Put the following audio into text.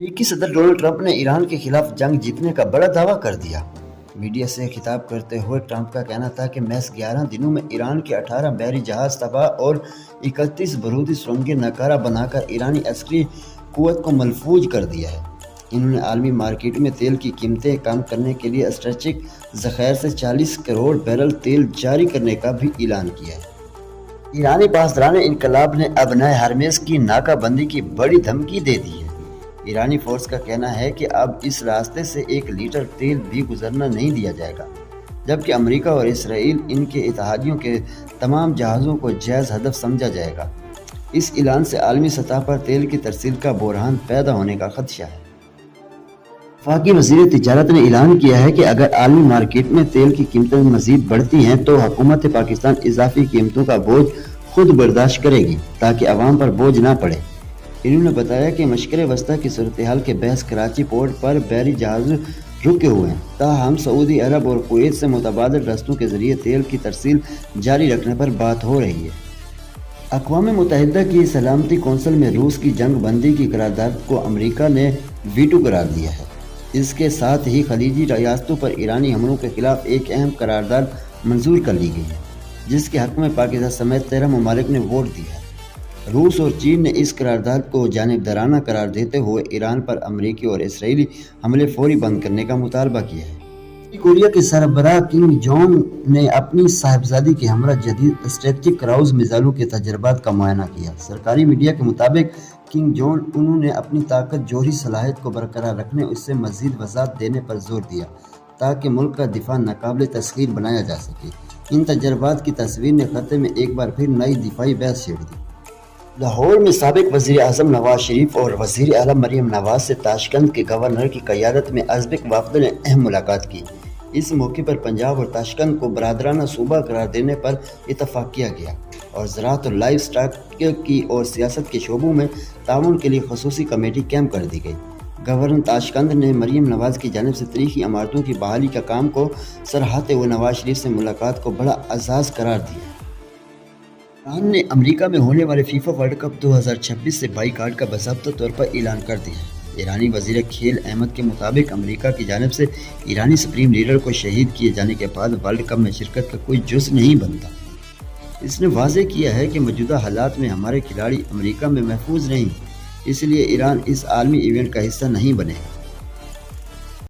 अमेरिकी सदर Donald Trump ने ईरान के खिलाफ जंग जीतने का बड़ा दावा कर दिया। मीडिया से खिताब करते हुए ट्रंप का कहना था कि महज 11 दिनों में ईरान के 18 बहरी जहाज तबाह और 31 बारूदी सुरंगें नकारा बनाकर ईरानी अस्करी कुव्वत को महफूज कर दिया है। इन्होंने आलमी मार्केट में तेल की कीमतें कम करने के लिए स्ट्रेटेजिक ज़खायर से 40 करोड़ बैरल तेल जारी करने का भी ऐलान किया है। ईरानी पासदारान इनकलाब ने अब नए हरमेस की नाकाबंदी की बड़ी धमकी दे दी है। ईरानी फोर्स का कहना है कि अब इस रास्ते से 1 लीटर तेल भी गुजरना नहीं दिया जाएगा, जबकि अमेरिका और इसराइल इनके इत्तेहादियों के तमाम जहाज़ों को जायज़ हदफ समझा जाएगा। इस ऐलान से आलमी सतह पर तेल की तरसील का बहरान पैदा होने का खदशा है। वफाकी वज़ीर तिजारत ने ऐलान किया है कि अगर आलमी मार्केट में तेल की कीमतें मज़ीद बढ़ती हैं तो हुकूमत पाकिस्तान इजाफी कीमतों का बोझ खुद बर्दाश्त करेगी ताकि अवाम पर बोझ ना पड़े। इन्होंने बताया कि मशक़े वस्ता की सूरत हाल के बहस कराची पोर्ट पर बहरी जहाज़ रुके हुए हैं, ताहम सऊदी अरब और कुवैत से मुतबादिल रस्तों के ज़रिए तेल की तरसील जारी रखने पर बात हो रही है। अक़वाम मुत्तहिदा की सलामती कौंसिल में रूस की जंग बंदी की करारदाद को अमेरिका ने वीटो करार दिया है। इसके साथ ही खलीजी रियासतों पर ईरानी हमलों के खिलाफ एक अहम करारदाद मंजूर कर ली गई है, जिसके हक़ में पाकिस्तान समेत 13 ममालिक ने वोट दिया है। रूस और चीन ने इस करारदाद को जानिबदाराना करार देते हुए ईरान पर अमेरिकी और इसराइली हमले फौरी बंद करने का मुतालबा किया है। कोरिया के सरबराह किम जोंग ने अपनी साहिबजादी के हमरा जदीद स्ट्रेटेजिक क्राउज मिसाइलों के तजर्बात का मुआयना किया। सरकारी मीडिया के मुताबिक किम जोंग उन्होंने अपनी ताकत जोहरी सलाहियत को बरकरार रखने और इससे मजीद वसाअत देने पर जोर दिया ताकि मुल्क का दिफा नाकाबिल तस्खीर बनाया जा सके। इन तजर्बात की तस्वीर ने खत्े में एक बार फिर नई दिफाई बहस छेड़ दी। लाहौर में साबिक वज़ीर आज़म नवाज शरीफ और वज़ीर आला मरियम नवाज से ताशकंद के गवर्नर की क़यादत में अज़्बक वफ़द ने अहम मुलाकात की। इस मौके पर पंजाब और ताशकंद को बरादराना सूबा करार देने पर इत्तफ़ाक़ किया गया और ज़राअत और लाइव स्टॉक की और सियासत के शोबों में ताउन के लिए ख़ुसूसी कमेटी कैम कर दी गई। गवर्नर ताशकंद ने मरियम नवाज की जानिब से तारीख़ी इमारतों की बहाली का काम को सराहते हुए नवाज शरीफ से मुलाकात को बड़ा एज़ाज़ करार दिया। ईरान ने अमेरिका में होने वाले फीफा वर्ल्ड कप 2026 से बाईकाट का बाज़ाब्ता तौर पर ऐलान कर दिया है। ईरानी वज़ीर खेल अहमद के मुताबिक अमेरिका की जानिब से ईरानी सुप्रीम लीडर को शहीद किए जाने के बाद वर्ल्ड कप में शिरकत का कोई जुज़ नहीं बनता। इसने वाज़ेह किया है कि मौजूदा हालात में हमारे खिलाड़ी अमेरिका में महफूज नहीं, इसलिए ईरान इस आलमी इवेंट का हिस्सा नहीं बनेगा।